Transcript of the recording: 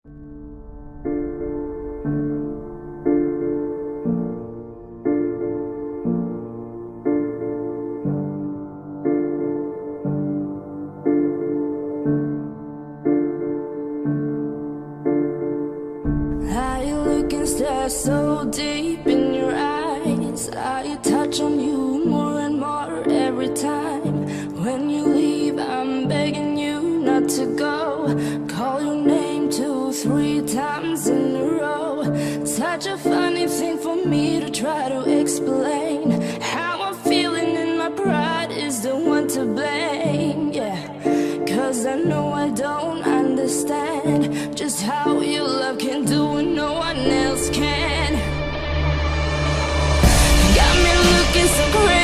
I look and stare so deep in your eyes. I touch on you more and more every time. When you leave, I'm begging you not to go. Call your name 2, 3 times in a row. Such a funny thing for me to try to explain. How I'm feeling and my pride is the one to blame. Yeah, 'cause I know I don't understand just how your love can do what no one else can. Got me looking so crazy.